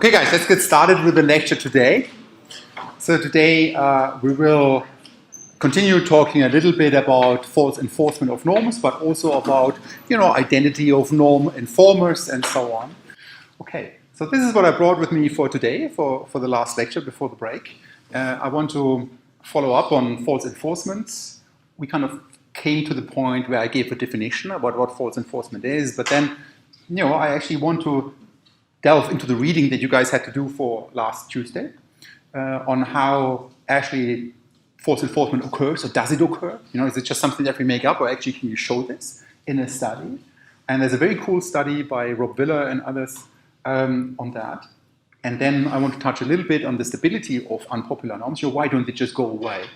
Okay, guys, let's get started with the lecture today. So today we will continue talking a little bit about false enforcement of norms, but also about, identity of norm informers and so on. Okay, so this is what I brought with me for today, for the last lecture before the break. I want to follow up on false enforcement. We kind of came to the point where I gave a definition about what false enforcement is, but then, I actually want to delve into the reading that you guys had to do for last Tuesday on how actually false enforcement occurs, or does it occur? Is it just something that we make up, or actually can you show this in a study? And there's a very cool study by Rob Willer and others on that. And then I want to touch a little bit on the stability of unpopular norms. Why don't they just go away?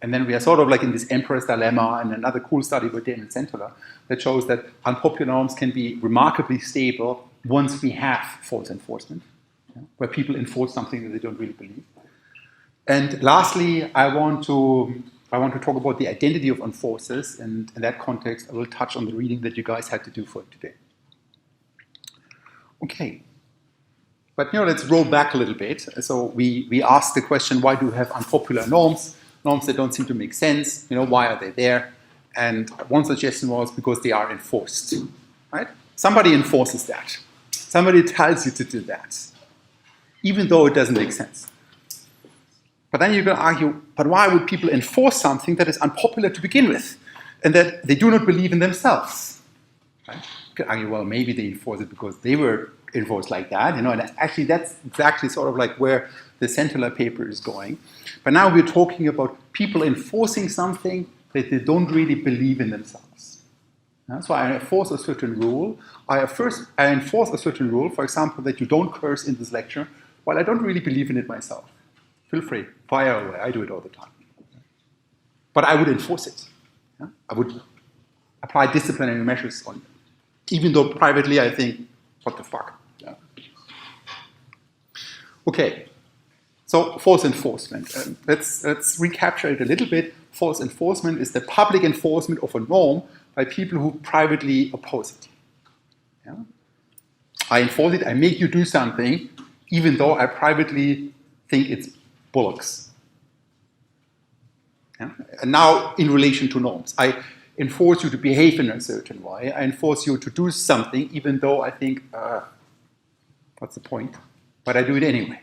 And then we are sort of like in this emperor's dilemma, and another cool study by Damon Centola that shows that unpopular norms can be remarkably stable once we have false enforcement, where people enforce something that they don't really believe. And lastly, I want to talk about the identity of enforcers, and in that context, I will touch on the reading that you guys had to do for today. Okay, but let's roll back a little bit. So we asked the question: why do we have unpopular norms? Norms that don't seem to make sense. Why are they there? And one suggestion was because they are enforced, right? Somebody enforces that. Somebody tells you to do that, even though it doesn't make sense. But then you're going to argue, but why would people enforce something that is unpopular to begin with, and that they do not believe in themselves? Right? You could argue, well, maybe they enforce it because they were enforced like that, and actually that's exactly sort of like where the Centola paper is going. But now we're talking about people enforcing something that they don't really believe in themselves. So I enforce a certain rule. I enforce a certain rule, for example, that you don't curse in this lecture, while I don't really believe in it myself. Feel free, fire away, I do it all the time. But I would enforce it. I would apply disciplinary measures on it, even though privately I think, what the fuck? Okay, so false enforcement. Let's recapture it a little bit. False enforcement is the public enforcement of a norm by people who privately oppose it. I enforce it, I make you do something, even though I privately think it's bollocks. And now, in relation to norms, I enforce you to behave in a certain way. I enforce you to do something, even though I think, what's the point? But I do it anyway.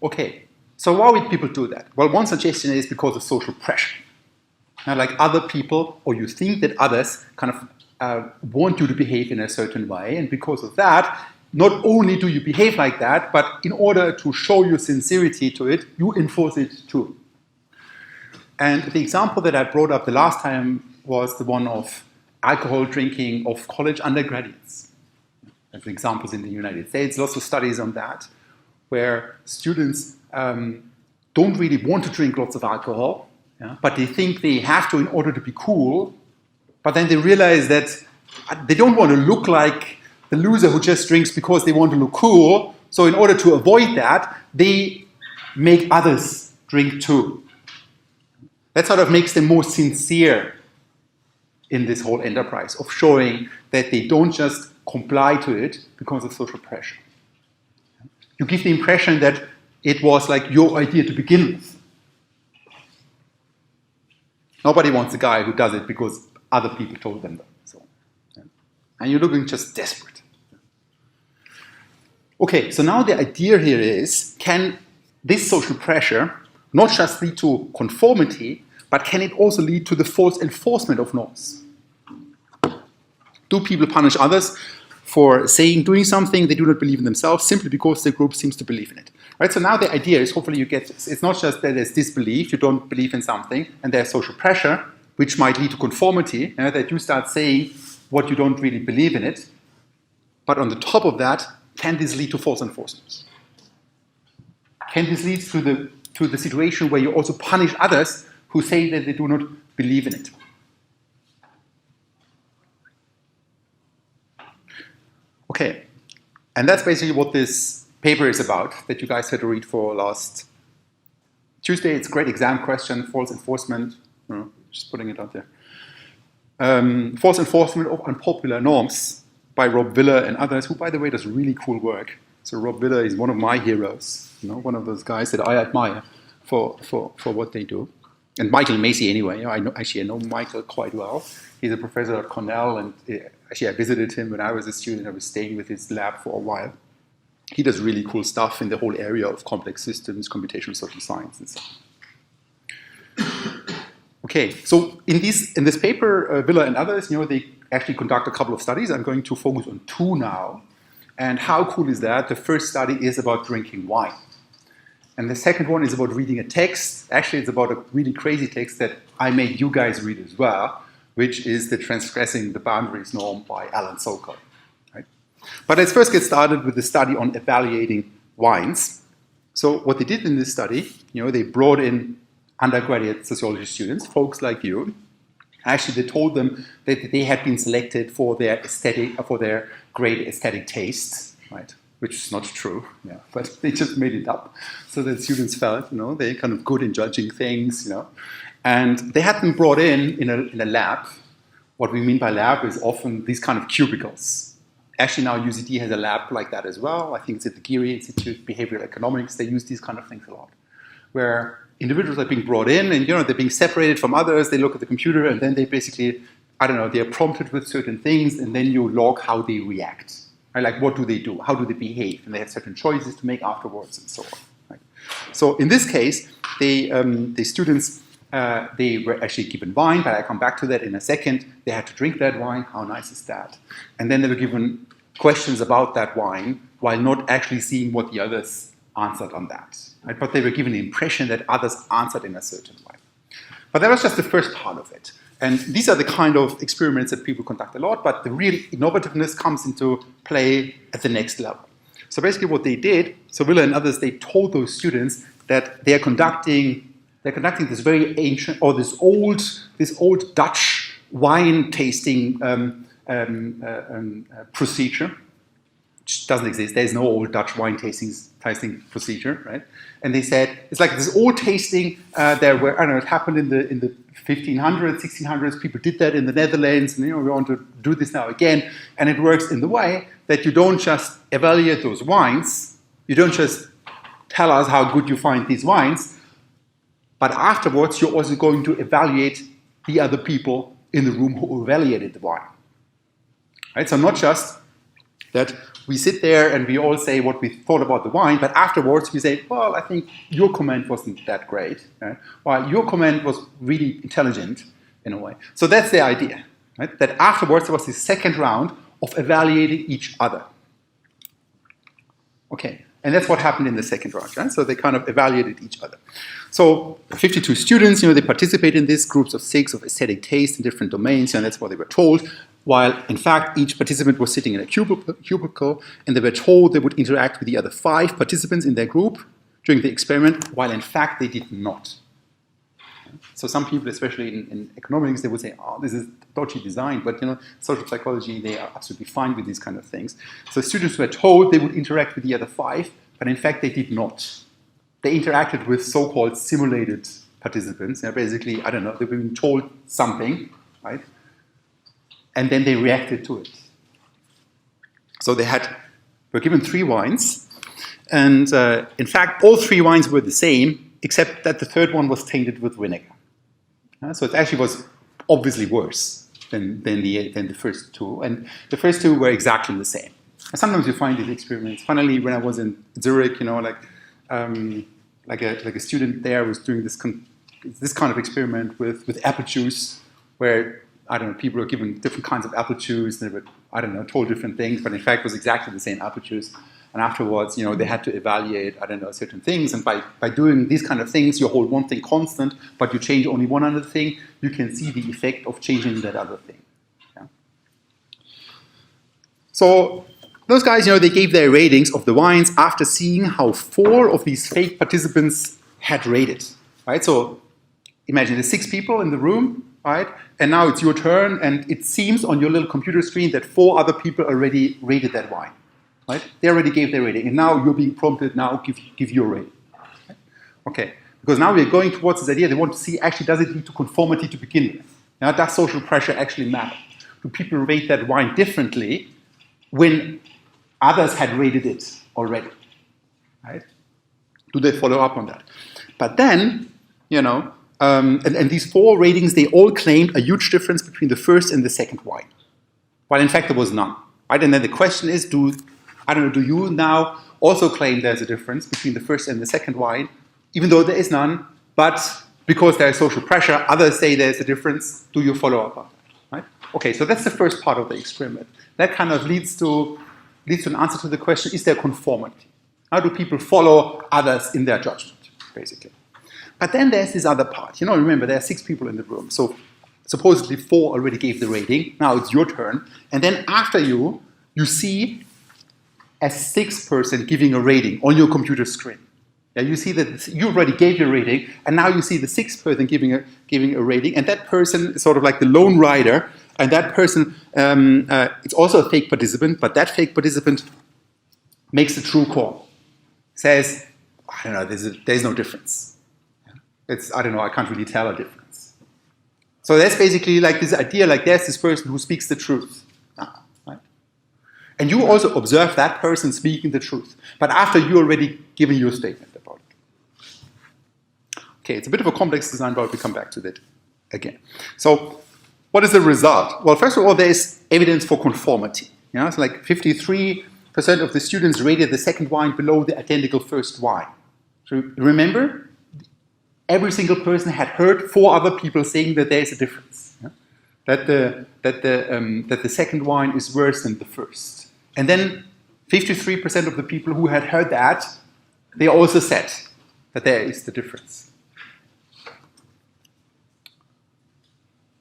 Okay, so why would people do that? Well, one suggestion is because of social pressure. Like other people, or you think that others kind of want you to behave in a certain way, and because of that, not only do you behave like that, but in order to show your sincerity to it, you enforce it too. And the example that I brought up the last time was the one of alcohol drinking of college undergraduates. There's examples in the United States, lots of studies on that, where students don't really want to drink lots of alcohol, but they think they have to in order to be cool, but then they realize that they don't want to look like the loser who just drinks because they want to look cool, so in order to avoid that, they make others drink too. That sort of makes them more sincere in this whole enterprise of showing that they don't just comply to it because of social pressure. You give the impression that it was like your idea to begin with. Nobody wants a guy who does it because other people told them that. And you're looking just desperate. Okay, so now the idea here is, can this social pressure not just lead to conformity, but can it also lead to the false enforcement of norms? Do people punish others for doing something they do not believe in themselves simply because the group seems to believe in it? Right? So now the idea is, hopefully you get this. It's not just that there's disbelief, you don't believe in something, and there's social pressure, which might lead to conformity, that you start saying what you don't really believe in it. But on the top of that, can this lead to false enforcement? Can this lead to the situation where you also punish others who say that they do not believe in it? Okay, and that's basically what this paper is about that you guys had to read for last Tuesday. It's a great exam question, false enforcement, just putting it out there. False enforcement of unpopular norms by Rob Willer and others, who, by the way, does really cool work. So Rob Willer is one of my heroes, one of those guys that I admire for what they do. And Michael Macy, anyway. I know Michael quite well. He's a professor at Cornell, and actually I visited him when I was a student. I was staying with his lab for a while. He does really cool stuff in the whole area of complex systems, computational social science, and so on. Okay, so in this paper, Willer and others, they actually conduct a couple of studies. I'm going to focus on two now. And how cool is that? The first study is about drinking wine. And the second one is about reading a text. Actually, it's about a really crazy text that I made you guys read as well, which is the Transgressing the Boundaries norm by Alan Sokal. Right? But let's first get started with the study on evaluating wines. So what they did in this study, they brought in undergraduate sociology students, folks like you. Actually, they told them that they had been selected for their great aesthetic tastes, right? Which is not true, but they just made it up so that students felt, they're kind of good in judging things, And they had them brought in a lab. What we mean by lab is often these kind of cubicles. Actually, now UCD has a lab like that as well. I think it's at the Geary Institute, Behavioral Economics. They use these kind of things a lot, where individuals are being brought in and, they're being separated from others. They look at the computer and then they basically, they're prompted with certain things and then you log how they react. Right? Like, what do they do? How do they behave? And they have certain choices to make afterwards and so on. Right? So in this case, the students, they were actually given wine, but I'll come back to that in a second. They had to drink that wine. How nice is that? And then they were given questions about that wine while not actually seeing what the others answered on that. Right? But they were given the impression that others answered in a certain way. But that was just the first part of it. And these are the kind of experiments that people conduct a lot, but the real innovativeness comes into play at the next level. So basically what they did, so Willer and others, they told those students that they're conducting this very ancient, or this old Dutch wine tasting procedure, which doesn't exist. There's no old Dutch wine tasting procedure, right? And they said it's like this old tasting. It happened in the 1500s, 1600s. People did that in the Netherlands, and we want to do this now again. And it works in the way that you don't just evaluate those wines. You don't just tell us how good you find these wines, but afterwards you're also going to evaluate the other people in the room who evaluated the wine. Right? So not just that we sit there and we all say what we thought about the wine, but afterwards we say, well, I think your comment wasn't that great. Right? Well, your comment was really intelligent in a way. So that's the idea, right? That afterwards there was this second round of evaluating each other. Okay, and that's what happened in the second round, right? So they kind of evaluated each other. So 52 students, they participate in this, groups of 6 of aesthetic taste in different domains, and that's what they were told. While, in fact, each participant was sitting in a cubicle, and they were told they would interact with the other 5 participants in their group during the experiment, while, in fact, they did not. So some people, especially in economics, they would say, oh, this is dodgy design, but, social psychology, they are absolutely fine with these kind of things. So students were told they would interact with the other 5, but, in fact, they did not. They interacted with so-called simulated participants. Basically, they were being told something, right? And then they reacted to it. So they were given 3 wines, and in fact, all 3 wines were the same, except that the third one was tainted with vinegar. So it actually was obviously worse than the first 2, and the first 2 were exactly the same. And sometimes you find these experiments. Finally, when I was in Zurich, like a student there was doing this kind of experiment with apple juice, where people were given different kinds of apple juice, and they were, told different things, but in fact it was exactly the same apple juice. And afterwards, they had to evaluate, certain things. And by doing these kind of things, you hold one thing constant, but you change only one other thing, you can see the effect of changing that other thing. Yeah? So those guys, they gave their ratings of the wines after seeing how 4 of these fake participants had rated. Right? So imagine there's 6 people in the room, right? And now it's your turn, and it seems on your little computer screen that 4 other people already rated that wine. Right? They already gave their rating, and now you're being prompted, now give your rating. Okay, because now we're going towards this idea, they want to see, actually, does it lead to conformity to begin with? Now, does social pressure actually matter? Do people rate that wine differently when others had rated it already, right? Do they follow up on that? But then, and these 4 ratings, they all claimed a huge difference between the first and the second wine, while in fact there was none, right? And then the question is, do you now also claim there's a difference between the first and the second wine, even though there is none, but because there's social pressure, others say there's a difference, do you follow up on that, right? Okay, so that's the first part of the experiment. That kind of leads to an answer to the question, is there conformity? How do people follow others in their judgment, basically? But then there's this other part. Remember, there are 6 people in the room. So supposedly 4 already gave the rating. Now it's your turn. And then after you see a 6th person giving a rating on your computer screen. Yeah, you see that you already gave your rating, and now you see the 6th person giving a rating, and that person is sort of like the lone rider, and that person, it's also a fake participant, but that fake participant makes a true call. Says, I don't know, there's no difference. I don't know, I can't really tell a difference. So that's basically like this idea, like there's this person who speaks the truth. Right? And you also observe that person speaking the truth, but after you already given your statement about it. Okay, it's a bit of a complex design, but we'll come back to that again. So what is the result? Well, first of all, there is evidence for conformity. It's like 53% of the students rated the second wine below the identical first wine. So remember, every single person had heard 4 other people saying that there is a difference. That the second wine is worse than the first. And then 53% of the people who had heard that, they also said that there is the difference.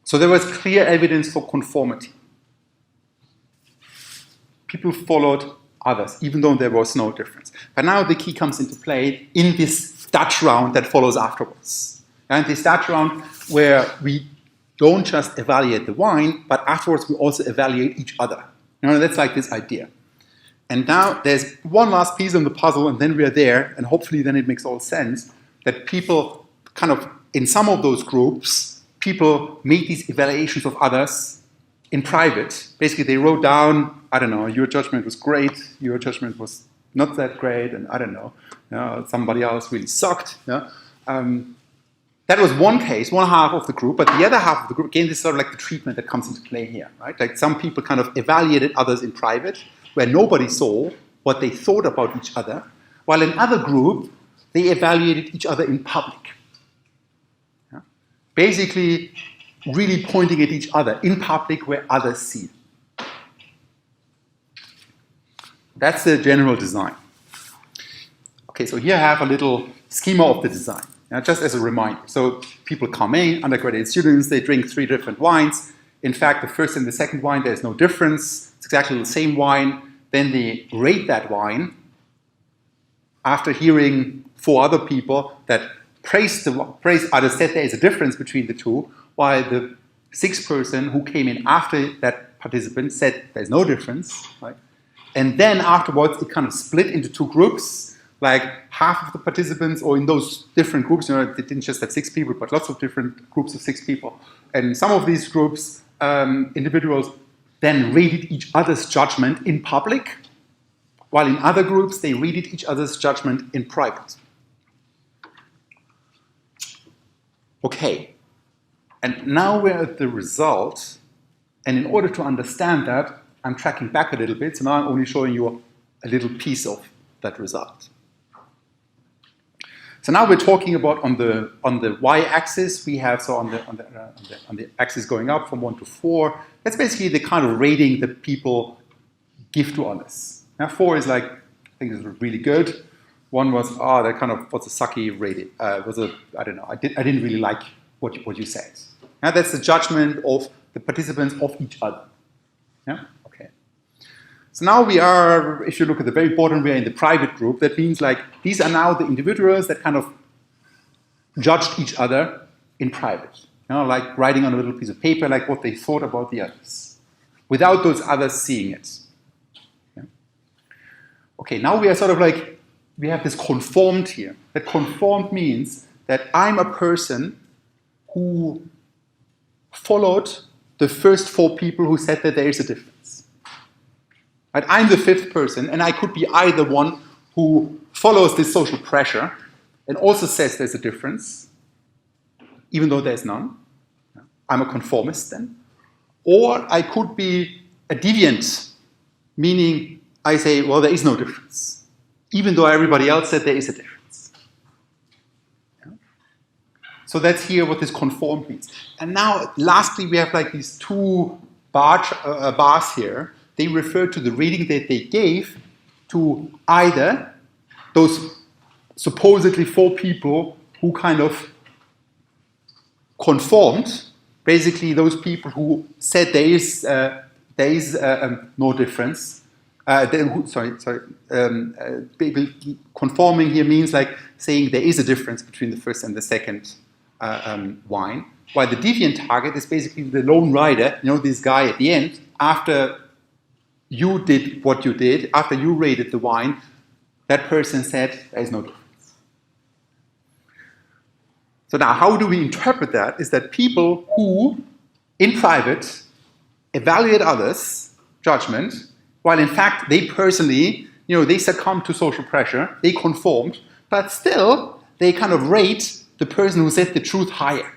So there was clear evidence for conformity. People followed others, even though there was no difference. But now the key comes into play in this Dutch round that follows afterwards. And this Dutch round where we don't just evaluate the wine, but afterwards we also evaluate each other. That's like this idea. And now there's one last piece on the puzzle, and then we're there, and hopefully then it makes all sense that people kind of, in some of those groups, people made these evaluations of others in private. Basically, they wrote down, I don't know, your judgment was great, your judgment was not that great, and I don't know, somebody else really sucked. That was one case, one half of the group, but the other half of the group, again, this is sort of like the treatment that comes into play here, right? Like some people kind of evaluated others in private, where nobody saw what they thought about each other, while in other group, they evaluated each other in public. Basically, really pointing at each other in public where others see. That's the general design. Okay, so here I have a little schema of the design, just as a reminder. So people come in, undergraduate students, they drink 3 different wines. In fact, the first and the second wine, there's no difference. It's exactly the same wine. Then they rate that wine after hearing 4 other people that praise others, said there is a difference between the two, while the 6th person who came in after that participant said there's no difference, right? And then afterwards, it kind of split into 2 groups, like half of the participants, or in those different groups, they didn't just have 6 people, but lots of different groups of 6 people. And some of these groups, individuals, then rated each other's judgment in public, while in other groups, they rated each other's judgment in private. Okay, and now we're at the result, and in order to understand that, I'm tracking back a little bit, so now I'm only showing you a little piece of that result. So now we're talking about on the y-axis, we have, so on the axis going up from 1 to 4, that's basically the kind of rating that people give to others. Now 4 is like, I think it's really good. 1 was, that kind of was a sucky rating. I don't know, I didn't really like what you said. Now that's the judgment of the participants of each other. Yeah, okay. So now we are, if you look at the very bottom, we are in the private group. That means like these are now the individuals that kind of judged each other in private. Like writing on a little piece of paper, like what they thought about the others, without those others seeing it. Yeah. Okay, now we are sort of like, we have this conformed here. That conformed means that I'm a person who followed the first 4 people who said that there is a difference. Right? I'm the fifth person, and I could be either one who follows this social pressure and also says there's a difference, even though there's none. I'm a conformist then. Or I could be a deviant, meaning I say, well, there is no difference, even though everybody else said there is a difference. Yeah? So that's here what this conformed means. And now, lastly, we have like these two bars here. They refer to the rating that they gave to either those supposedly 4 people who kind of conformed, basically those people who said there is no difference. People conforming here means like saying there is a difference between the first and the second wine, while the deviant target is basically the lone rider, this guy at the end, after you did what you did, after you rated the wine, that person said there is no difference. So now, how do we interpret that? Is that people who, in private, evaluate others' judgment, while in fact they personally, they succumbed to social pressure, they conformed, but still they kind of rate the person who said the truth higher,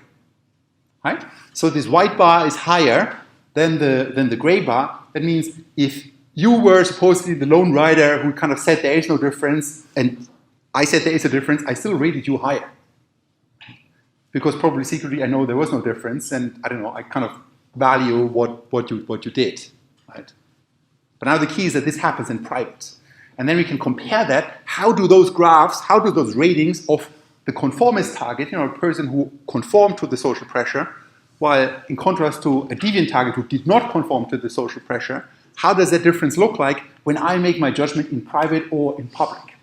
right? So this white bar is higher than the gray bar. That means if you were supposedly the lone rider who kind of said there is no difference, and I said there is a difference, I still rated you higher. Because probably secretly I know there was no difference, and I don't know, I kind of value what you did, right? But now the key is that this happens in private. And then we can compare that. How do those graphs, how do those ratings of the conformist target, a person who conformed to the social pressure, while in contrast to a deviant target who did not conform to the social pressure, how does that difference look like when I make my judgment in private or in public?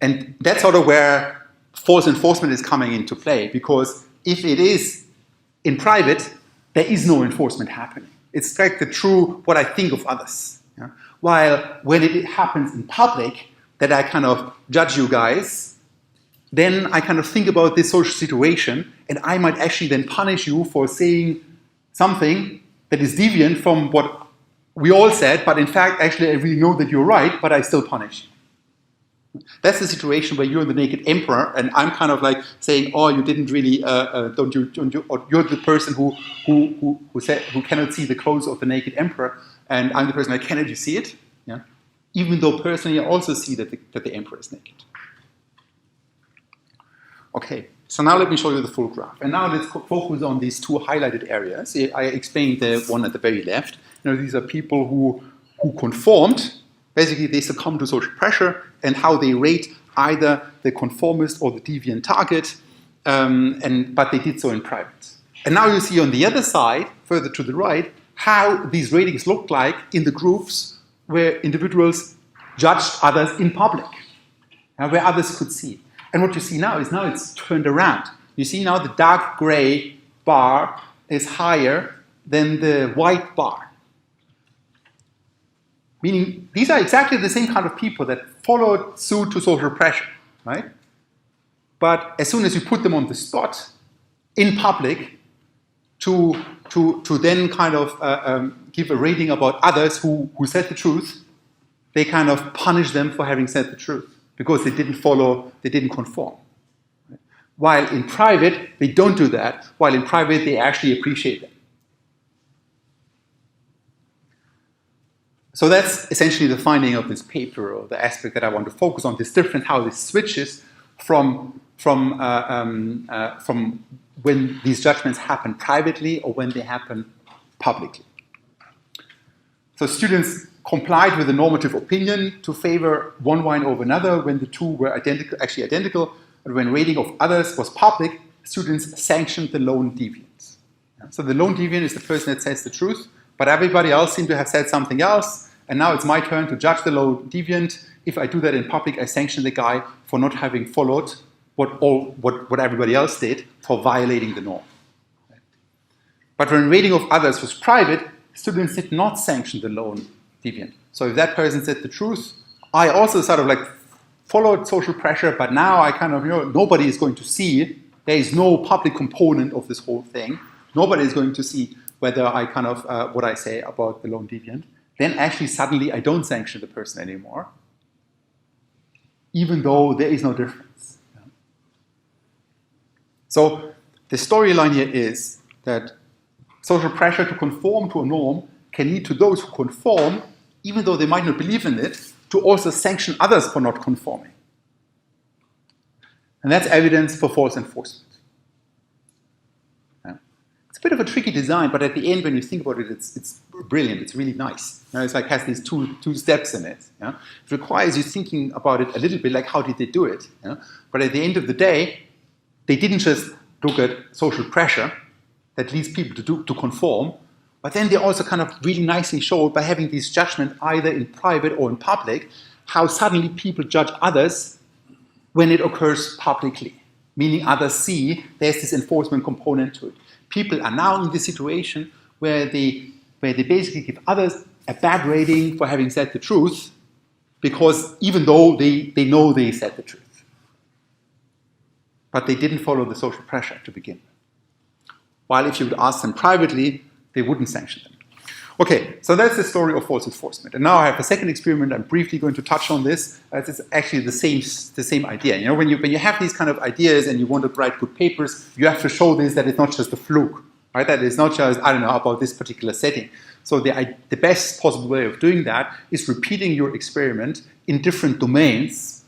And that's sort of where force enforcement is coming into play, because if it is in private, there is no enforcement happening. It's like the true what I think of others. Yeah? While when it happens in public, that I kind of judge you guys, then I kind of think about this social situation, and I might actually then punish you for saying something that is deviant from what we all said, but in fact, actually, I really know that you're right, but I still punish you. That's the situation where you're the naked emperor, and I'm kind of like saying, "Oh, you didn't really, don't you? Or you're the person who cannot see the clothes of the naked emperor, and I'm the person like, cannot you see it? Yeah, even though personally I also see that the emperor is naked." Okay, so now let me show you the full graph, and now let's focus on these two highlighted areas. I explained the one at the very left. These are people who conformed. Basically, they succumb to social pressure, and how they rate either the conformist or the deviant target, but they did so in private. And now you see on the other side, further to the right, how these ratings looked like in the groups where individuals judged others in public, where others could see. And what you see now is it's turned around. You see now the dark gray bar is higher than the white bar. Meaning these are exactly the same kind of people that followed suit to social pressure, right? But as soon as you put them on the spot in public to then kind of give a rating about others who said the truth, they kind of punish them for having said the truth because they didn't conform. Right? While in private, they don't do that. While in private, they actually appreciate them. So that's essentially the finding of this paper, or the aspect that I want to focus on, this difference, how this switches from when these judgments happen privately or when they happen publicly. So students complied with the normative opinion to favor one wine over another when the two were actually identical, and when rating of others was public, students sanctioned the lone deviant. So the lone deviant is the person that says the truth, but everybody else seemed to have said something else, and now it's my turn to judge the lone deviant. If I do that in public, I sanction the guy for not having followed what everybody else did, for violating the norm. But when rating of others was private, students did not sanction the lone deviant. So if that person said the truth, I also sort of like followed social pressure, but now I kind of, nobody is going to see, there is no public component of this whole thing. Nobody is going to see whether I kind of, what I say about the lone deviant, then actually suddenly I don't sanction the person anymore, even though there is no difference. So the storyline here is that social pressure to conform to a norm can lead to those who conform, even though they might not believe in it, to also sanction others for not conforming. And that's evidence for false enforcement. It's a bit of a tricky design, but at the end, when you think about it, it's brilliant. It's really nice. It's like has these two steps in it. It requires you thinking about it a little bit, like how did they do it? But at the end of the day, they didn't just look at social pressure that leads people to conform, but then they also kind of really nicely showed by having these judgments either in private or in public, how suddenly people judge others when it occurs publicly, meaning others see there's this enforcement component to it. People are now in this situation where they basically give others a bad rating for having said the truth, because even though they know they said the truth. But they didn't follow the social pressure to begin with. While if you would ask them privately, they wouldn't sanction them. Okay, so that's the story of false enforcement. And now I have a second experiment. I'm briefly going to touch on this. It's actually the same idea. When you have these kind of ideas and you want to write good papers, you have to show this, that it's not just a fluke, right? That it's not just, I don't know, about this particular setting. So the best possible way of doing that is repeating your experiment in different domains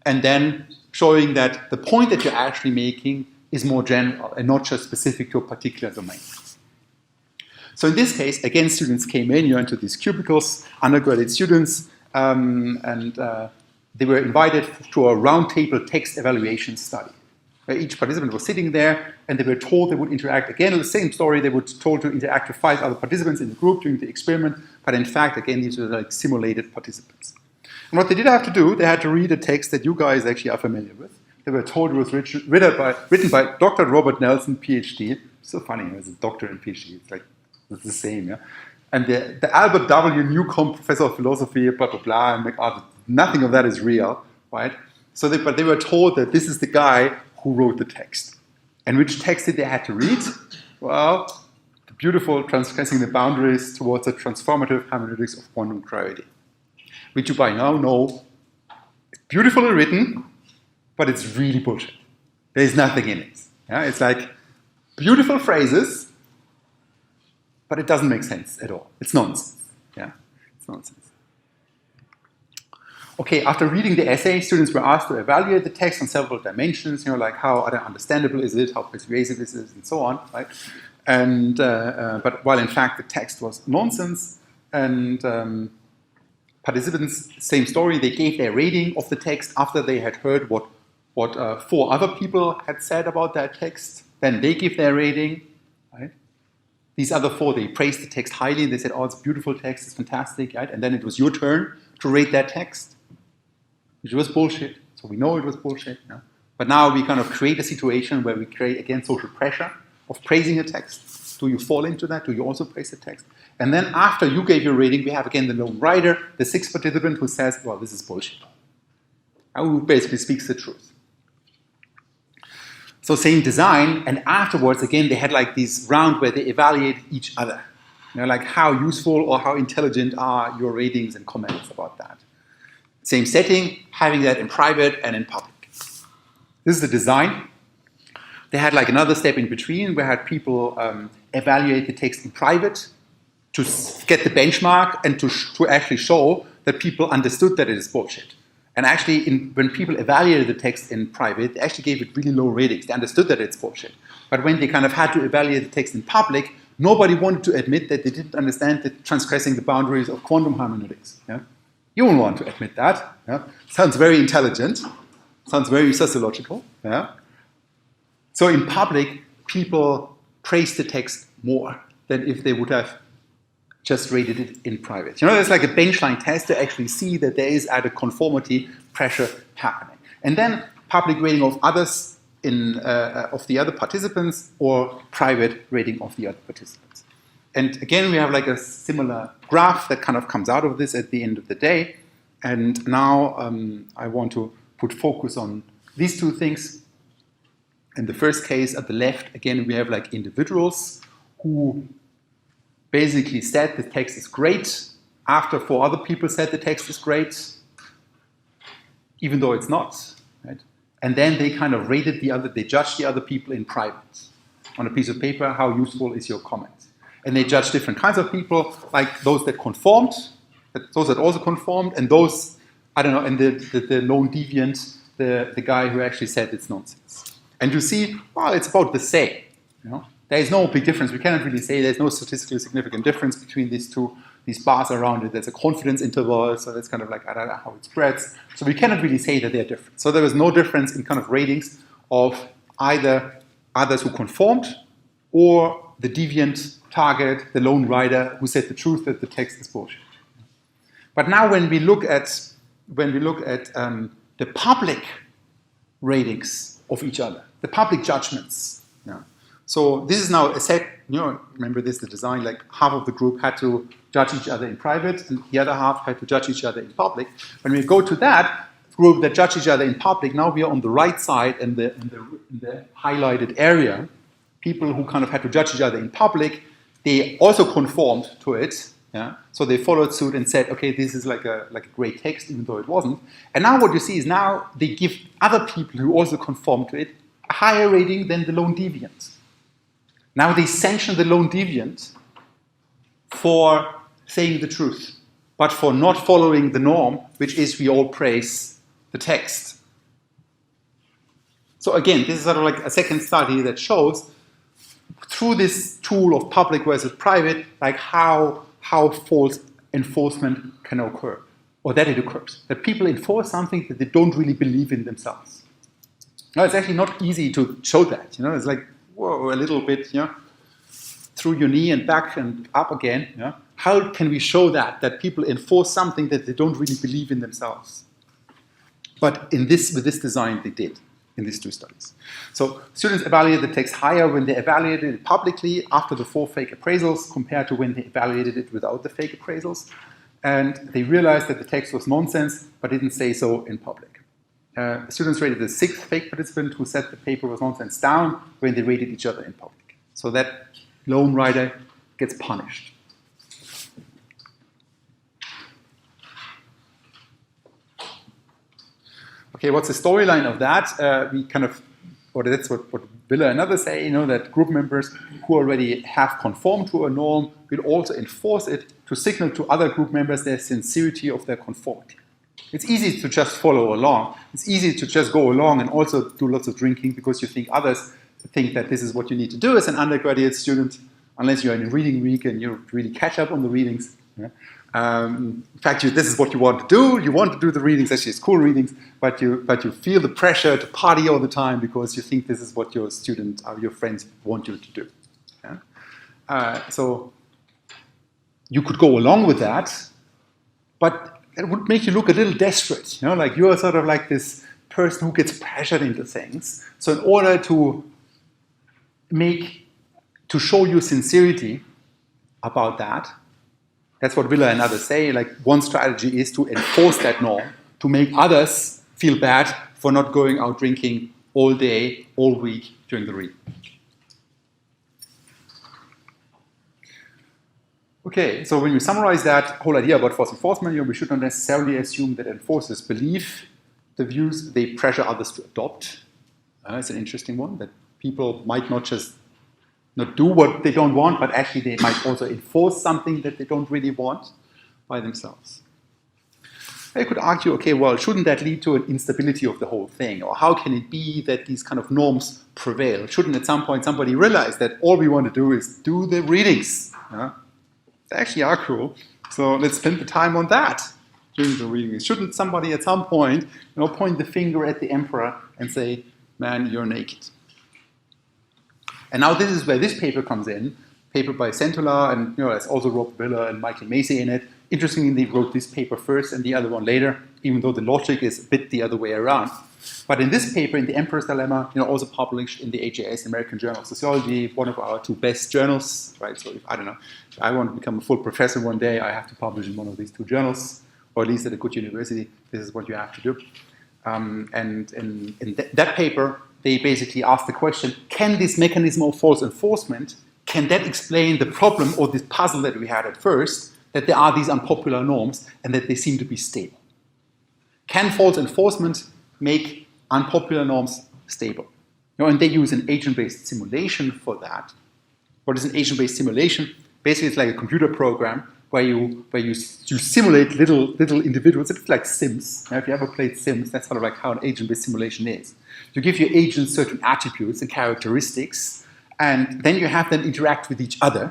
and then showing that the point that you're actually making is more general and not just specific to a particular domain. So in this case, again, students came in, you into these cubicles, undergraduate students, and they were invited to a roundtable text evaluation study, where each participant was sitting there, and they were told they would interact, again, the same story, they were told to interact with 5 other participants in the group during the experiment, but in fact, again, these were like simulated participants. And what they did have to do, they had to read a text that you guys actually are familiar with. They were told it was written by Dr. Robert Nelson, PhD. So funny, as a doctor and PhD, it's like, it's the same, yeah. And the Albert W. Newcomb Professor of Philosophy, blah, blah, blah, and MacArthur, nothing of that is real, right? So but they were told that this is the guy who wrote the text. And which text did they have to read? Well, the beautiful Transgressing the Boundaries Towards a Transformative Hermeneutics of Quantum Gravity, which you by now know, it's beautifully written, but it's really bullshit. There's nothing in it. Yeah? It's like beautiful phrases, but it doesn't make sense at all. It's nonsense. Yeah, it's nonsense. Okay, after reading the essay, students were asked to evaluate the text on several dimensions, like how understandable is it, how persuasive is it, and so on, right? And but while in fact the text was nonsense, and participants, same story, they gave their rating of the text after they had heard what 4 other people had said about that text. Then they give their rating, right? These other 4, they praised the text highly. They said, oh, it's a beautiful text, it's fantastic, right? And then it was your turn to rate that text, which was bullshit. So we know it was bullshit. But now we kind of create a situation where we create, again, social pressure of praising a text. Do you fall into that? Do you also praise the text? And then after you gave your rating, we have, again, the lone writer, the 6th participant who says, well, this is bullshit. And who basically speaks the truth. So same design, and afterwards, again, they had like these round where they evaluate each other. Like how useful or how intelligent are your ratings and comments about that. Same setting, having that in private and in public. This is the design. They had like another step in between where had people evaluate the text in private to get the benchmark and to actually show that people understood that it is bullshit. And actually, when people evaluated the text in private, they actually gave it really low ratings. They understood that it's bullshit. But when they kind of had to evaluate the text in public, nobody wanted to admit that they didn't understand the transgressing the boundaries of quantum hermeneutics. Yeah? You won't want to admit that. Yeah? Sounds very intelligent. Sounds very sociological. Yeah? So in public, people praise the text more than if they would have just rated it in private. There's like a benchline test to actually see that there is a conformity pressure happening. And then public rating of others of the other participants or private rating of the other participants. And again, we have like a similar graph that kind of comes out of this at the end of the day. And now I want to put focus on these 2 things. In the first case at the left, again, we have like individuals who basically said the text is great after 4 other people said the text is great, even though it's not, right? And then they kind of they judged the other people in private on a piece of paper. How useful is your comment? And they judged different kinds of people, like those that conformed, those that also conformed, and those, I don't know, and the lone deviant, the guy who actually said it's nonsense. And you see, well, it's about the same. You know? There is no big difference. We cannot really say there's no statistically significant difference between these bars around it. There's a confidence interval, so that's kind of like, I don't know how it spreads. So we cannot really say that they're different. So there was no difference in kind of ratings of either others who conformed or the deviant target, the lone rider who said the truth that the text is bullshit. But now when we look at the public ratings of each other, the public judgments. Yeah. So this is now a set, remember this, the design, like half of the group had to judge each other in private and the other half had to judge each other in public. When we go to that group that judge each other in public, now we are on the right side in the highlighted area. People who kind of had to judge each other in public, they also conformed to it. Yeah? So they followed suit and said, okay, this is like a great text, even though it wasn't. And now what you see is now they give other people who also conform to it a higher rating than the lone deviant. Now they sanction the lone deviant for saying the truth, but for not following the norm, which is we all praise the text. So again, this is sort of like a second study that shows through this tool of public versus private, like how false enforcement can occur, or that it occurs. That people enforce something that they don't really believe in themselves. No, it's actually not easy to show that. It's like, whoa, a little bit, through your knee and back and up again. How can we show that people enforce something that they don't really believe in themselves? But with this design, they did in these 2 studies. So students evaluated the text higher when they evaluated it publicly after the 4 fake appraisals compared to when they evaluated it without the fake appraisals. And they realized that the text was nonsense, but didn't say so in public. Students rated the 6th fake participant who said the paper was nonsense down when they rated each other in public. So that lone rider gets punished. Okay, what's the storyline of that? That's what Willer and others say, that group members who already have conformed to a norm will also enforce it to signal to other group members their sincerity of their conformity. It's easy to just follow along. It's easy to just go along and also do lots of drinking because you think others think that this is what you need to do as an undergraduate student, unless you're in a reading week and you really catch up on the readings. Yeah? In fact, this is what you want to do. You want to do the readings, actually it's cool readings, but you feel the pressure to party all the time because you think this is what your student or your friends want you to do. Yeah? So you could go along with that, but it would make you look a little desperate. Like you're sort of like this person who gets pressured into things. So in order to show your sincerity about that, that's what Willer and others say. Like one strategy is to enforce that norm, to make others feel bad for not going out drinking all day, all week during the reading. Okay, so when we summarize that whole idea about false enforcement, we should not necessarily assume that enforcers believe the views they pressure others to adopt. It's an interesting one, that people might not just not do what they don't want, but actually they might also enforce something that they don't really want by themselves. I could argue, okay, well, shouldn't that lead to an instability of the whole thing? Or how can it be that these kind of norms prevail? Shouldn't at some point somebody realize that all we want to do is do the readings? They actually are cool, so let's spend the time on that during the readings. Shouldn't somebody at some point point the finger at the emperor and say, man, you're naked? And now this is where this paper comes in, paper by Centola, and there's also Rob Willer and Michael Macy in it. Interestingly, they wrote this paper first and the other one later, even though the logic is a bit the other way around. But in this paper, in The Emperor's Dilemma, also published in the AJS, American Journal of Sociology, one of our 2 best journals, right? So if I want to become a full professor one day, I have to publish in one of these 2 journals, or at least at a good university. This is what you have to do. And in that paper, they basically asked the question, can this mechanism of false enforcement, can that explain the problem or this puzzle that we had at first, that there are these unpopular norms and that they seem to be stable? Can false enforcement make unpopular norms stable? And they use an agent-based simulation for that. What is an agent-based simulation? Basically, it's like a computer program where you simulate little individuals. It's like Sims. If you ever played Sims, that's sort of like how an agent-based simulation is. You give your agents certain attributes and characteristics, and then you have them interact with each other,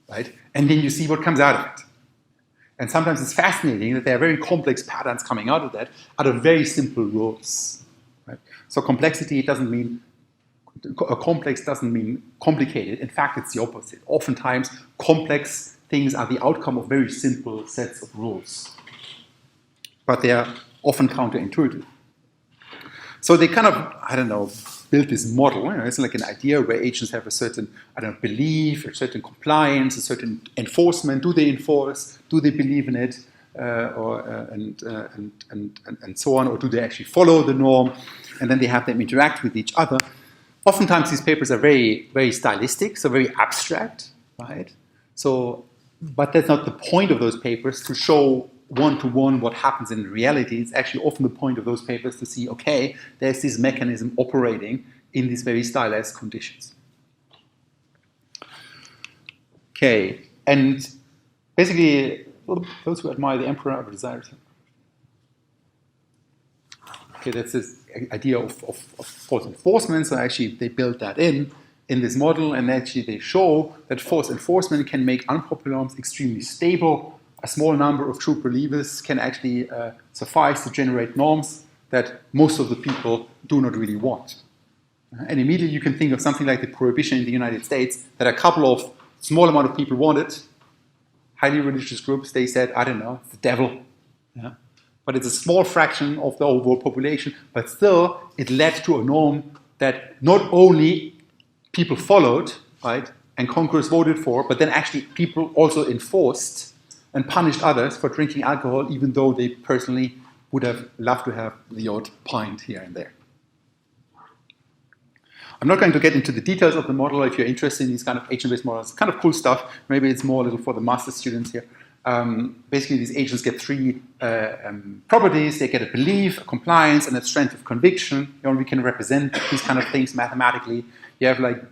right? And then you see what comes out of it. And sometimes it's fascinating that there are very complex patterns coming out of that, out of very simple rules. Right? So complexity doesn't mean complex doesn't mean complicated. In fact, it's the opposite. Oftentimes, complex things are the outcome of very simple sets of rules. But they are often counterintuitive. So they kind of, built this model. It's like an idea where agents have a certain, belief, a certain compliance, a certain enforcement. Do they enforce? Do they believe in it? And so on. Or do they actually follow the norm? And then they have them interact with each other. Oftentimes these papers are very, very stylistic, so very abstract, right? So, but that's not the point of those papers, to show one-to-one what happens in reality. It's actually often the point of those papers to see, okay, there's this mechanism operating in these very stylized conditions. Okay, and basically, those who admire the emperor are desirous. Okay, that's this idea of force enforcement. So actually, they built that in this model, and actually they show that force enforcement can make unpopular norms extremely stable. A small number of true believers can actually suffice to generate norms that most of the people do not really want. And immediately you can think of something like the prohibition in the United States that a couple of small amount of people wanted. Highly religious groups, they said, I don't know, it's the devil. Yeah? But it's a small fraction of the overall population, but still it led to a norm that not only people followed, right, and Congress voted for, but then actually people also enforced and punished others for drinking alcohol, even though they personally would have loved to have the odd pint here and there. I'm not going to get into the details of the model. If you're interested in these kind of agent-based models, kind of cool stuff. Maybe it's more a little for the master students here. Basically, these agents get three properties. They get a belief, a compliance, and a strength of conviction. We can represent these kind of things mathematically. You have like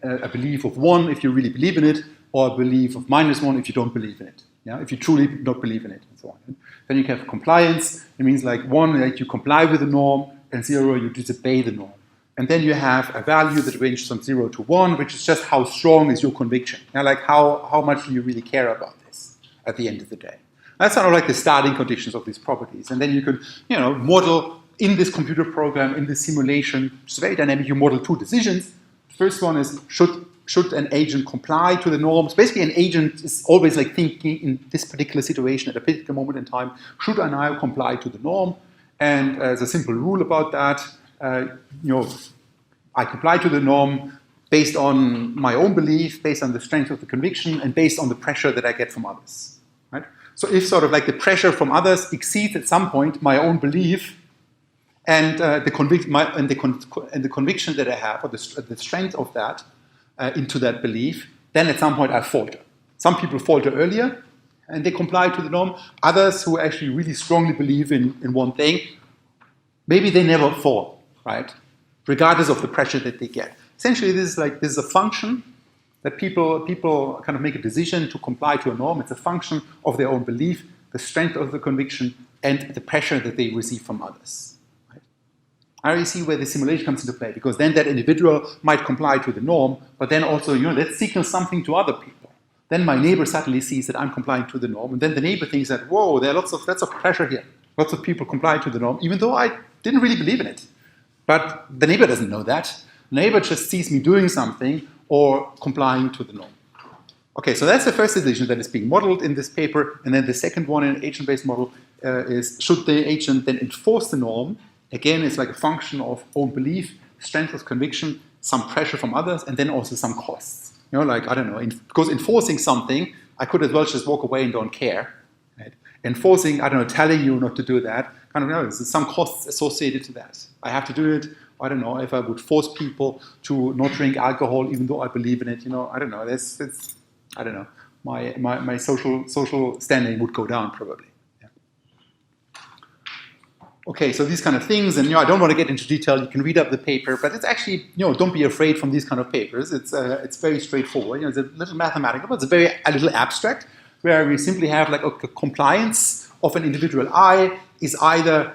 a belief of 1 if you really believe in it, or a belief of -1 if you don't believe in it. Yeah? If you truly don't believe in it, and so on. Then you have compliance. It means like 1, that you comply with the norm, and 0, you disobey the norm. And then you have a value that ranges from 0 to 1, which is just how strong is your conviction. Now, like how much do you really care about this at the end of the day? That's sort of like the starting conditions of these properties. And then you could, model in this computer program, in this simulation, which is very dynamic, you model 2 decisions. The first one is, should an agent comply to the norms? Basically, an agent is always like thinking in this particular situation at a particular moment in time, should I now comply to the norm? And there's a simple rule about that. I comply to the norm based on my own belief, based on the strength of the conviction, and based on the pressure that I get from others. Right? So if sort of like the pressure from others exceeds at some point my own belief and the conviction that I have, or the strength of that into that belief, then at some point I falter. Some people falter earlier and they comply to the norm. Others who actually really strongly believe in one thing, maybe they never fall. Right? Regardless of the pressure that they get. Essentially, this is a function that people kind of make a decision to comply to a norm. It's a function of their own belief, the strength of the conviction, and the pressure that they receive from others. Right? Now you see where the simulation comes into play, because then that individual might comply to the norm, but then also, that signals something to other people. Then my neighbor suddenly sees that I'm complying to the norm, and then the neighbor thinks that, whoa, there are lots of pressure here. Lots of people comply to the norm, even though I didn't really believe in it. But the neighbor doesn't know that. The neighbor just sees me doing something or complying to the norm. Okay, so that's the first decision that is being modeled in this paper. And then the second one in an agent-based model is, should the agent then enforce the norm? Again, it's like a function of own belief, strength of conviction, some pressure from others, and then also some costs. Because enforcing something, I could as well just walk away and don't care. Right? Enforcing, telling you not to do that, there's some costs associated to that. I have to do it, I don't know, if I would force people to not drink alcohol even though I believe in it, I don't know. I don't know. My social standing would go down probably. Yeah. Okay, so these kind of things, and I don't want to get into detail. You can read up the paper, but it's actually don't be afraid from these kind of papers. It's very straightforward. It's a little mathematical, but it's a little abstract, where we simply have like a compliance of an individual I is either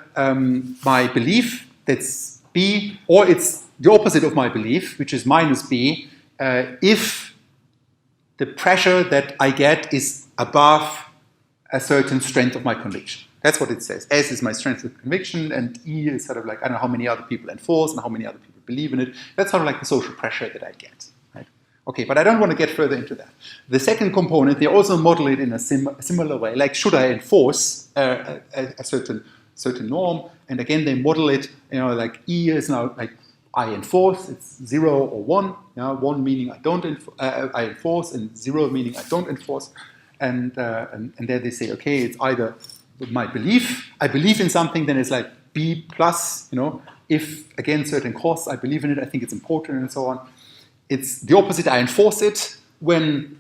my belief, that's B, or it's the opposite of my belief, which is minus B, if the pressure that I get is above a certain strength of my conviction. That's what it says. S is my strength of conviction, and E is sort of like, I don't know how many other people enforce and how many other people believe in it. That's sort of like the social pressure that I get. Right? Okay, but I don't want to get further into that. The second component, they also model it in a similar way. Like, should I enforce a certain norm? And again, they model it, like E is now like I enforce, it's 0 or 1. 1 meaning I enforce, and 0 meaning I don't enforce. And there they say, okay, it's either my belief, I believe in something, then it's like B plus, if, again, certain costs, I believe in it, I think it's important, and so on. It's the opposite, I enforce it when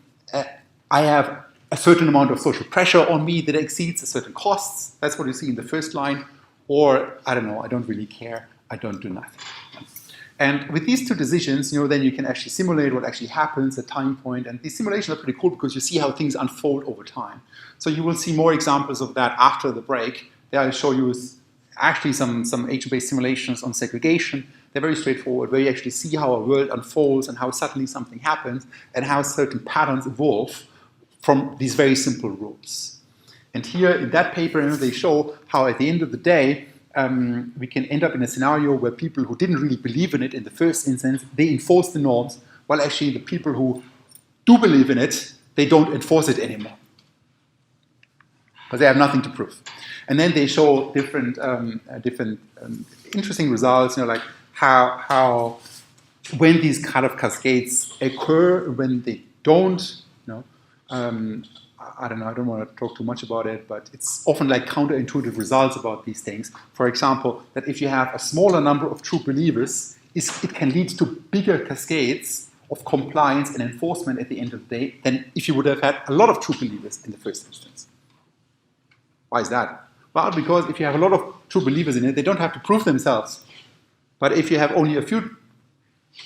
I have a certain amount of social pressure on me that exceeds a certain costs. That's what you see in the first line. Or, I don't know, I don't really care, I don't do nothing. And with these two decisions, then you can actually simulate what actually happens at time point. And these simulations are pretty cool because you see how things unfold over time. So you will see more examples of that after the break. There I'll show you actually some agent-based simulations on segregation. They're very straightforward, where you actually see how a world unfolds and how suddenly something happens and how certain patterns evolve from these very simple rules. And here in that paper, they show how at the end of the day, we can end up in a scenario where people who didn't really believe in it in the first instance, they enforce the norms, while actually the people who do believe in it, they don't enforce it anymore. Because they have nothing to prove. And then they show different interesting results, like how when these kind of cascades occur, when they don't, I don't know, I don't want to talk too much about it, but it's often like counterintuitive results about these things. For example, that if you have a smaller number of true believers, it can lead to bigger cascades of compliance and enforcement at the end of the day than if you would have had a lot of true believers in the first instance. Why is that? Well, because if you have a lot of true believers in it, they don't have to prove themselves. But if you have only a few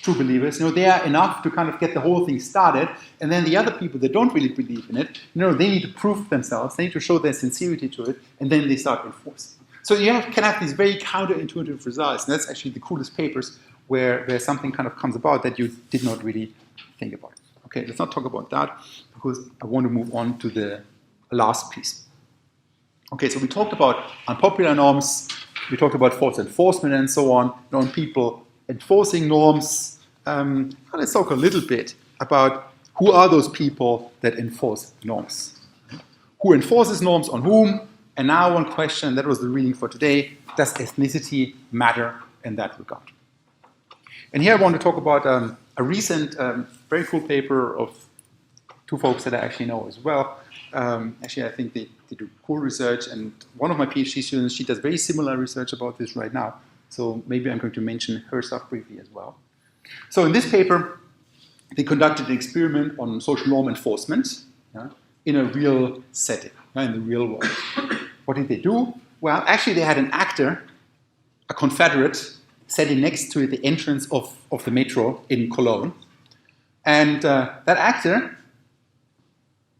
true believers, they are enough to kind of get the whole thing started, and then the other people that don't really believe in it, they need to prove themselves, they need to show their sincerity to it, and then they start enforcing. So you can have these very counterintuitive results, and that's actually the coolest papers where something kind of comes about that you did not really think about. Okay, let's not talk about that, because I want to move on to the last piece. Okay, so we talked about unpopular norms, we talked about false enforcement and so on people enforcing norms. Let's talk a little bit about who are those people that enforce norms. Who enforces norms on whom? And now one question, that was the reading for today, does ethnicity matter in that regard? And here I want to talk about a recent, very cool paper of two folks that I actually know as well. Actually, I think they do cool research, and one of my PhD students, she does very similar research about this right now. So maybe I'm going to mention her stuff briefly as well. So in this paper, they conducted an experiment on social norm enforcement in a real setting, in the real world. What did they do? Well, actually, they had an actor, a Confederate, sitting next to the entrance of the metro in Cologne. And that actor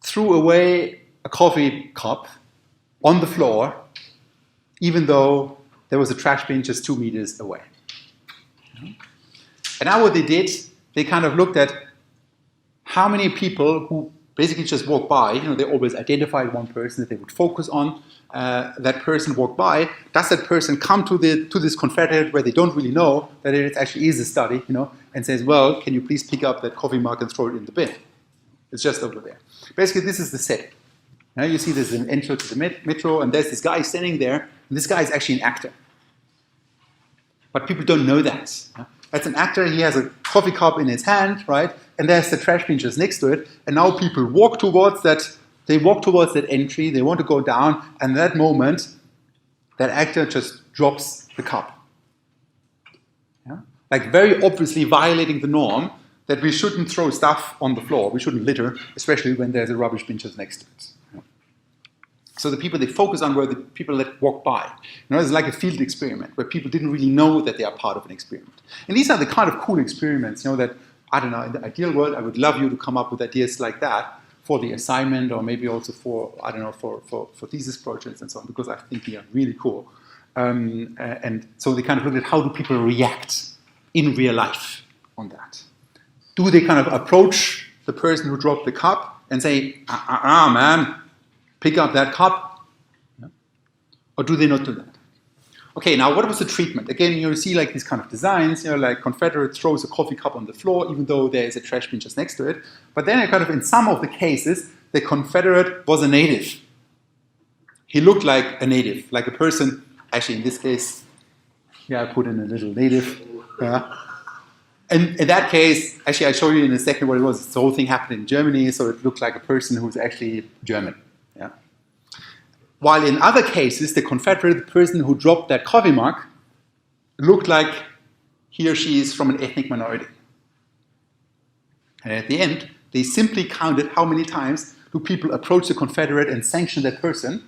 threw away a coffee cup on the floor, even though there was a trash bin just 2 meters away. And now what they did, they kind of looked at how many people who basically just walked by, they always identified one person that they would focus on. That person walked by. Does that person come to this Confederate where they don't really know that it actually is a study, and says, well, can you please pick up that coffee mug and throw it in the bin? It's just over there. Basically, this is the setting. Now you see there's an entrance to the metro, and there's this guy standing there, and this guy is actually an actor. But people don't know that. That's an actor, he has a coffee cup in his hand, right? And there's the trash bin just next to it, and now people walk towards that entry, they want to go down, and at that moment, that actor just drops the cup. like very obviously violating the norm that we shouldn't throw stuff on the floor, we shouldn't litter, especially when there's a rubbish bin just next to it. So the people they focus on were the people that walk by. It's like a field experiment where people didn't really know that they are part of an experiment. And these are the kind of cool experiments, that, I don't know, in the ideal world, I would love you to come up with ideas like that for the assignment, or maybe also for, I don't know, for thesis projects and so on, because I think they are really cool. And so they kind of look at how do people react in real life on that. Do they kind of approach the person who dropped the cup and say, man, pick up that cup? Or do they not do that? Okay, now what was the treatment? Again, you see like these kind of designs, like Confederate throws a coffee cup on the floor, even though there is a trash bin just next to it. But then kind of in some of the cases, the Confederate was a native. He looked like a native, like a person, actually in this case, I put in a little native. And in that case, actually I'll show you in a second what it was. The whole thing happened in Germany, so it looked like a person who's actually German. While in other cases, the Confederate, the person who dropped that coffee mug, looked like he or she is from an ethnic minority. And at the end, they simply counted how many times do people approach the Confederate and sanction that person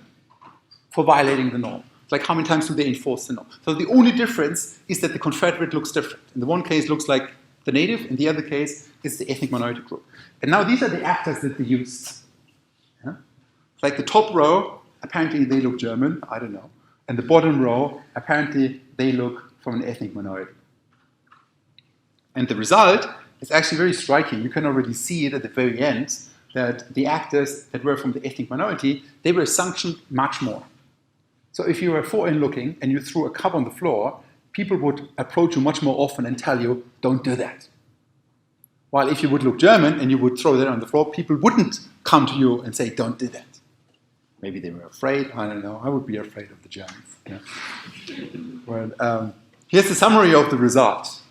for violating the norm. It's like how many times do they enforce the norm. So the only difference is that the Confederate looks different. In the one case, looks like the native. In the other case, it's the ethnic minority group. And now these are the actors that they used. Like the top row, apparently they look German, I don't know. And the bottom row, apparently they look from an ethnic minority. And the result is actually very striking. You can already see it at the very end, that the actors that were from the ethnic minority, they were sanctioned much more. So if you were foreign looking and you threw a cup on the floor, people would approach you much more often and tell you, don't do that. While if you would look German and you would throw that on the floor, people wouldn't come to you and say, don't do that. Maybe they were afraid. I don't know. I would be afraid of the Germans. Well, here's the summary of the results.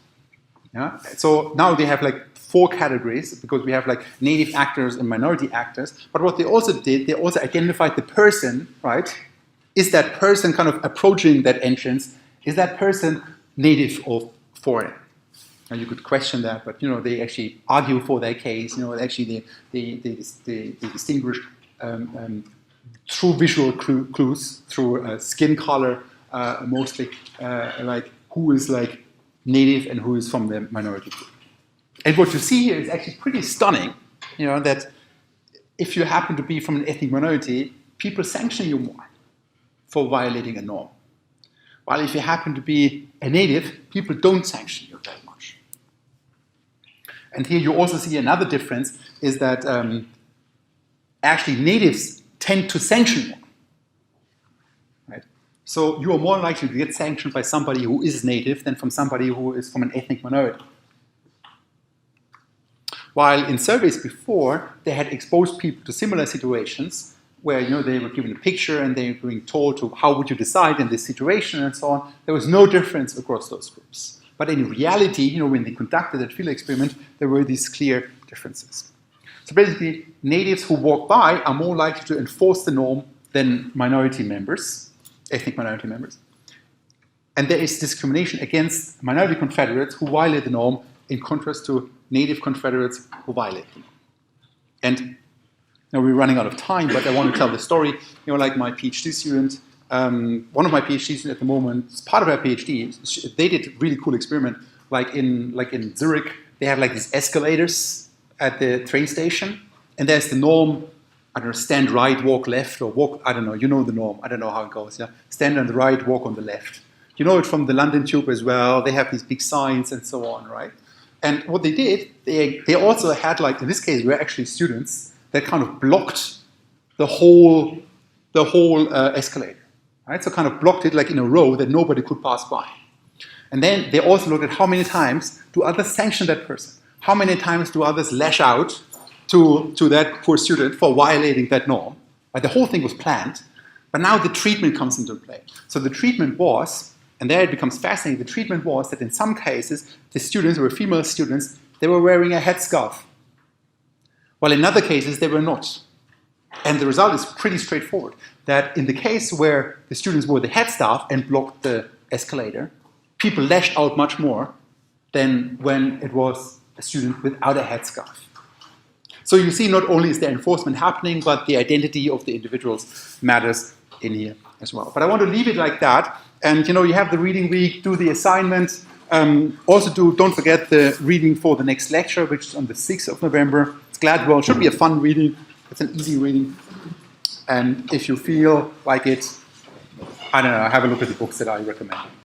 So now they have like 4 categories because we have like native actors and minority actors. But what they also did, they also identified the person, right? Is that person kind of approaching that entrance? Is that person native or foreign? And you could question that, but they actually argue for their case. Actually they distinguish through visual clues, through skin color, mostly, like who is like native and who is from the minority group. And what you see here is actually pretty stunning, that if you happen to be from an ethnic minority, people sanction you more for violating a norm. While if you happen to be a native, people don't sanction you very much. And here you also see another difference, is that actually natives tend to sanction you. Right? So you are more likely to get sanctioned by somebody who is native than from somebody who is from an ethnic minority. While in surveys before, they had exposed people to similar situations where they were given a picture and they were being told to how would you decide in this situation and so on. There was no difference across those groups. But in reality, when they conducted that field experiment, there were these clear differences. So basically, natives who walk by are more likely to enforce the norm than minority members, ethnic minority members. And there is discrimination against minority Confederates who violate the norm in contrast to native Confederates who violate the norm. And we're running out of time, but I want to tell the story. Like my PhD student, one of my PhD students at the moment, as part of her PhD, they did a really cool experiment. Like in Zurich, they have like these escalators at the train station, and there's the norm, I don't know, stand right, walk left, or walk, I don't know, the norm, I don't know how it goes, stand on the right, walk on the left. You know it from the London Tube as well, they have these big signs and so on, right? And what they did, they also had, like, in this case, we were actually students that kind of blocked the whole escalator, right? So kind of blocked it like in a row that nobody could pass by. And then they also looked at how many times do others sanction that person. How many times do others lash out to that poor student for violating that norm? Right? The whole thing was planned, but now the treatment comes into play. So the treatment was, and there it becomes fascinating, the treatment was that in some cases, the students were female students, they were wearing a headscarf. While in other cases, they were not. And the result is pretty straightforward, that in the case where the students wore the headscarf and blocked the escalator, people lashed out much more than when it was a student without a headscarf. So you see, not only is there enforcement happening, but the identity of the individuals matters in here as well. But I want to leave it like that. And you have the reading week, do the assignments. Also don't forget the reading for the next lecture, which is on the 6th of November. It's Gladwell. Should be a fun reading. It's an easy reading. And if you feel like it, I don't know, have a look at the books that I recommend.